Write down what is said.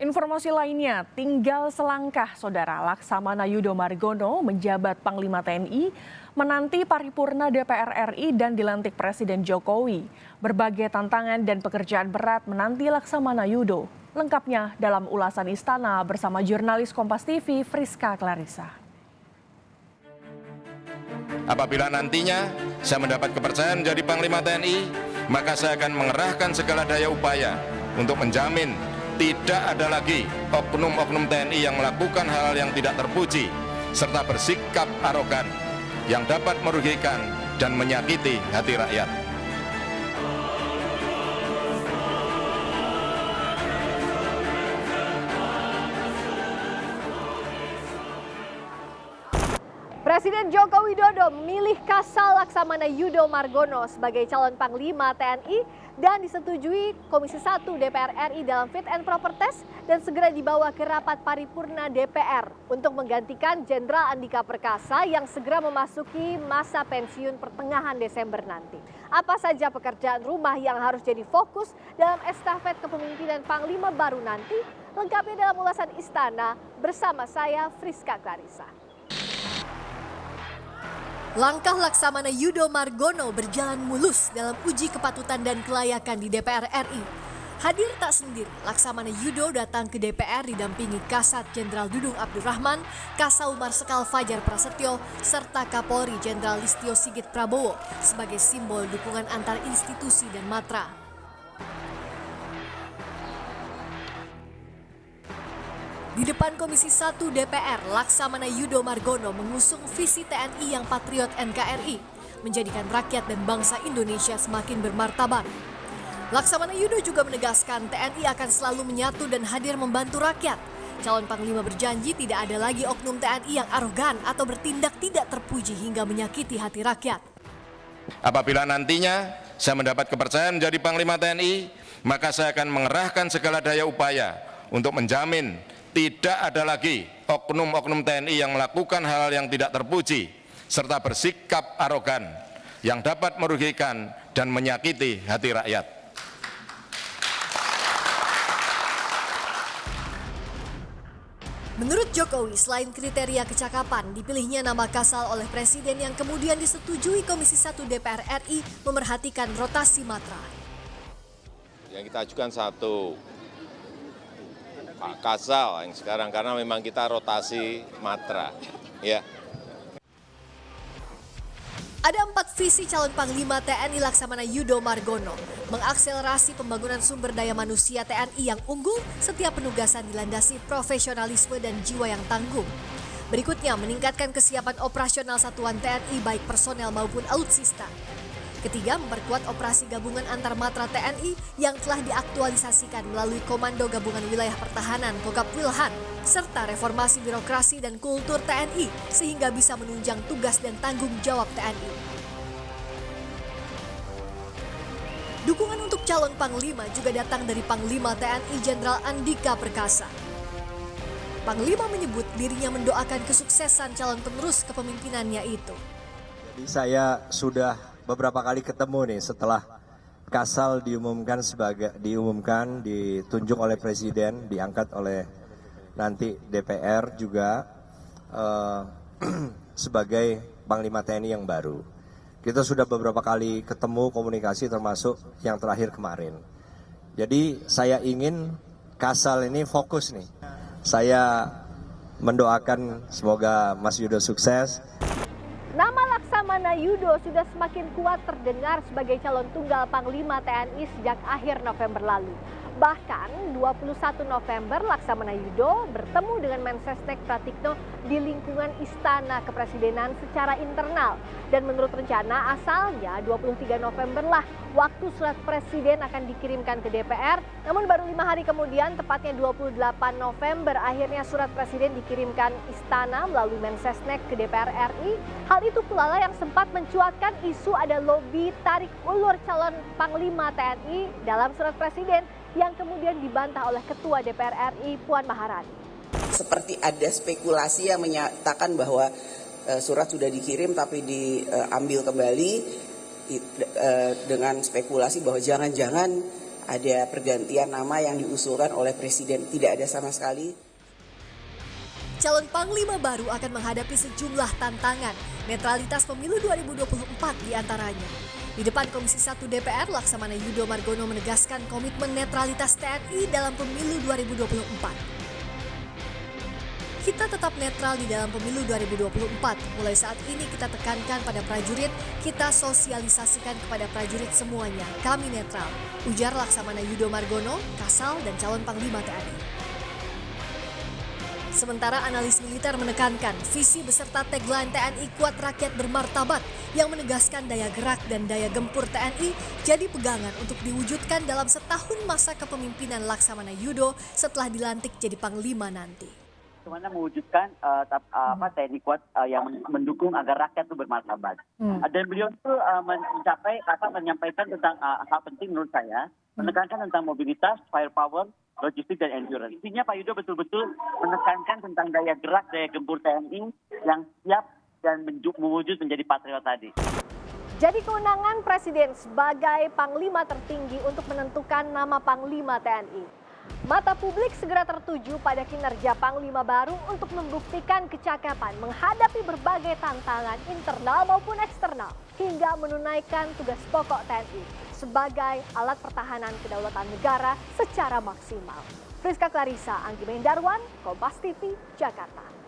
Informasi lainnya, tinggal selangkah Saudara Laksamana Yudho Margono menjabat Panglima TNI menanti paripurna DPR RI dan dilantik Presiden Jokowi. Berbagai tantangan dan pekerjaan berat menanti Laksamana Yudho. Lengkapnya dalam ulasan Istana bersama jurnalis Kompas TV Friska Clarissa. Apabila nantinya saya mendapat kepercayaan menjadi Panglima TNI, maka saya akan mengerahkan segala daya upaya untuk menjamin tidak ada lagi oknum-oknum TNI yang melakukan hal yang tidak terpuji serta bersikap arogan yang dapat merugikan dan menyakiti hati rakyat. Presiden Joko Widodo memilih Kasal Laksamana Yudho Margono sebagai calon Panglima TNI dan disetujui Komisi 1 DPR RI dalam Fit and Proper Test dan segera dibawa ke rapat paripurna DPR untuk menggantikan Jenderal Andika Perkasa yang segera memasuki masa pensiun pertengahan Desember nanti. Apa saja pekerjaan rumah yang harus jadi fokus dalam estafet kepemimpinan Panglima baru nanti? Lengkapnya dalam ulasan Istana bersama saya Friska Clarissa. Langkah Laksamana Yudho Margono berjalan mulus dalam uji kepatutan dan kelayakan di DPR RI. Hadir tak sendiri, Laksamana Yudho datang ke DPR didampingi Kasat Jenderal Dudung Abdurrahman, Kasau Marsikal Fajar Prasetyo, serta Kapolri Jenderal Listio Sigit Prabowo sebagai simbol dukungan antar institusi dan matra. Di depan Komisi 1 DPR, Laksamana Yudho Margono mengusung visi TNI yang patriot NKRI, menjadikan rakyat dan bangsa Indonesia semakin bermartabat. Laksamana Yudho juga menegaskan TNI akan selalu menyatu dan hadir membantu rakyat. Calon Panglima berjanji tidak ada lagi oknum TNI yang arogan atau bertindak tidak terpuji hingga menyakiti hati rakyat. Apabila nantinya saya mendapat kepercayaan menjadi Panglima TNI, maka saya akan mengerahkan segala daya upaya untuk menjamin tidak ada lagi oknum-oknum TNI yang melakukan hal yang tidak terpuji serta bersikap arogan yang dapat merugikan dan menyakiti hati rakyat. Menurut Jokowi, selain kriteria kecakapan, dipilihnya nama Kasal oleh Presiden yang kemudian disetujui Komisi 1 DPR RI memerhatikan rotasi matra. Yang kita ajukan satu, Pak Kasal yang sekarang, karena memang kita rotasi matra. Ya. Ada 4 visi calon Panglima TNI Laksamana Yudho Margono. Mengakselerasi pembangunan sumber daya manusia TNI yang unggul, setiap penugasan dilandasi profesionalisme dan jiwa yang tangguh. Berikutnya, meningkatkan kesiapan operasional satuan TNI baik personel maupun alutsista. Ketiga, memperkuat operasi gabungan antar matra TNI yang telah diaktualisasikan melalui Komando Gabungan Wilayah Pertahanan Kogab Wilhan, serta reformasi birokrasi dan kultur TNI sehingga bisa menunjang tugas dan tanggung jawab TNI. Dukungan untuk calon Panglima juga datang dari Panglima TNI Jenderal Andika Perkasa. Panglima menyebut dirinya mendoakan kesuksesan calon penerus kepemimpinannya itu. Jadi saya sudah beberapa kali ketemu nih setelah Kasal ditunjuk oleh Presiden, diangkat oleh nanti DPR juga sebagai Panglima TNI yang baru. Kita sudah beberapa kali ketemu komunikasi termasuk yang terakhir kemarin. Jadi saya ingin Kasal ini fokus nih. Saya mendoakan semoga Mas Yudho sukses. Nama Laksamana Yudho sudah semakin kuat terdengar sebagai calon tunggal Panglima TNI sejak akhir November lalu. Bahkan 21 November Laksamana Yudho bertemu dengan Mensesnek Pratikno di lingkungan Istana Kepresidenan secara internal. Dan menurut rencana asalnya 23 November lah waktu surat Presiden akan dikirimkan ke DPR. Namun baru 5 hari kemudian, tepatnya 28 November, akhirnya surat Presiden dikirimkan Istana melalui Mensesnek ke DPR RI. Hal itu pula lah yang sempat mencuatkan isu ada lobi tarik ulur calon Panglima TNI dalam surat Presiden yang kemudian dibantah oleh Ketua DPR RI Puan Maharani. Seperti ada spekulasi yang menyatakan bahwa surat sudah dikirim tapi diambil kembali dengan spekulasi bahwa jangan-jangan ada pergantian nama yang diusulkan oleh Presiden, tidak ada sama sekali. Calon Panglima baru akan menghadapi sejumlah tantangan, netralitas pemilu 2024 diantaranya. Di depan Komisi 1 DPR, Laksamana Yudho Margono menegaskan komitmen netralitas TNI dalam pemilu 2024. Kita tetap netral di dalam pemilu 2024. Mulai saat ini kita tekankan pada prajurit, kita sosialisasikan kepada prajurit semuanya. Kami netral, ujar Laksamana Yudho Margono, Kasal, dan calon Panglima TNI. Sementara analis militer menekankan visi beserta tagline TNI Kuat Rakyat Bermartabat yang menegaskan daya gerak dan daya gempur TNI jadi pegangan untuk diwujudkan dalam setahun masa kepemimpinan Laksamana Yudho setelah dilantik jadi Panglima nanti. Bagaimana mewujudkan TNI kuat yang mendukung agar rakyat itu bermartabat. Dan beliau itu menyampaikan tentang hal penting menurut saya, menekankan tentang mobilitas, firepower, logistik, dan endurance. Intinya Pak Yudho betul-betul menekankan tentang daya gerak, daya gempur TNI yang siap dan mewujud menjadi patriot tadi. Jadi kewenangan Presiden sebagai Panglima tertinggi untuk menentukan nama Panglima TNI. Mata publik segera tertuju pada kinerja Panglima baru untuk membuktikan kecakapan menghadapi berbagai tantangan internal maupun eksternal hingga menunaikan tugas pokok TNI sebagai alat pertahanan kedaulatan negara secara maksimal. Friska Clarissa, Anggi Mendarwan, Kompas TV, Jakarta.